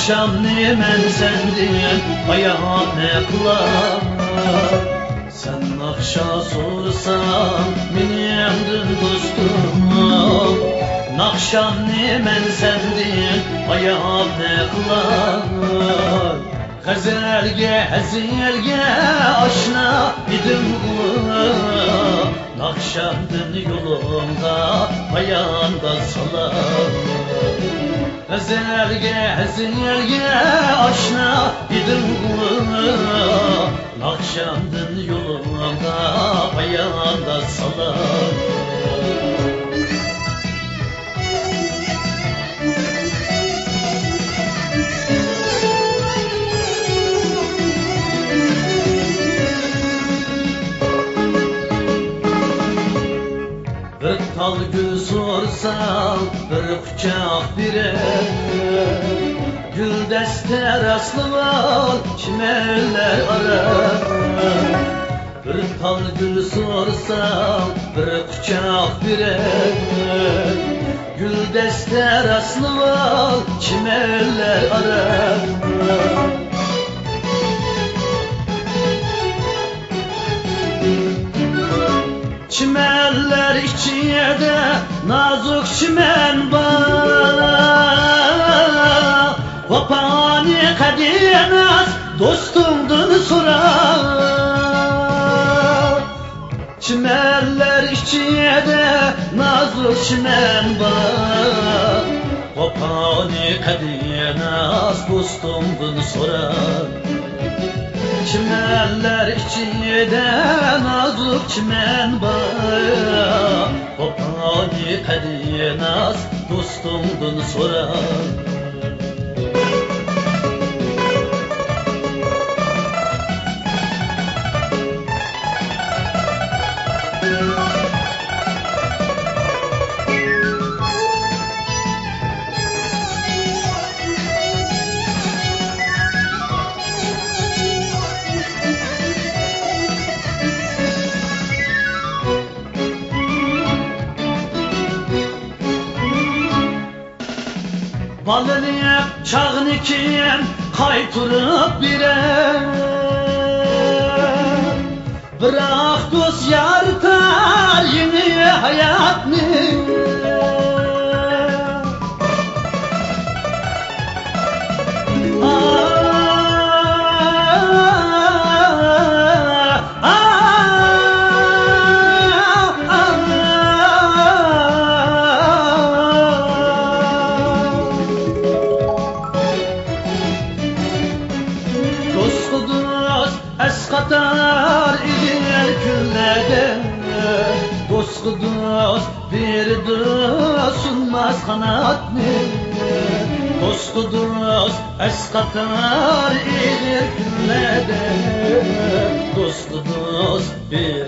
Nakşam nemen sendin hayat ne kılar. Sen nakşa sorsan benim dostum. Nakşam nemen sendin hayat ne kılar. Gazelge aşna idim kılar. Nakşamdın yolunda ayağında salar. Gazelge aşna idim kılar. Nakşamdın yolunda ayağında salar. Bir tal gül sorsam bir kucak birer. Gül deste rastlı var çimenler arar. Bir tal gül sorsam bir kucak birer. Gül deste rastlı var çimenler arar. Çimenler içinde nazuk çimen var. Vapani kadinaz dostumdun sorar. Çimenler içinde nazuk çimen var. Vapani kadinaz dostumdun sorar. Çimenler içinde nazlık çimen var. Vapani kadinaz dostumdun sorar. Balını çağını kim kaytırıp birer. Bırak dost yartar yeni hayatını. Eskatar iler küllerde. Dost bir sunmaz kanatını. Dost eskatar iler küllerde. Dost bir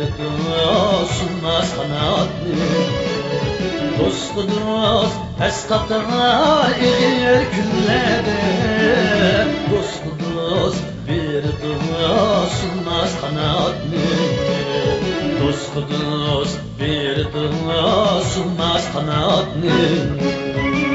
sunmaz kanatını. Dost eskatar iler küllerde. Dost bir sunmaz kanatını. Dost bir sunmaz kanatını.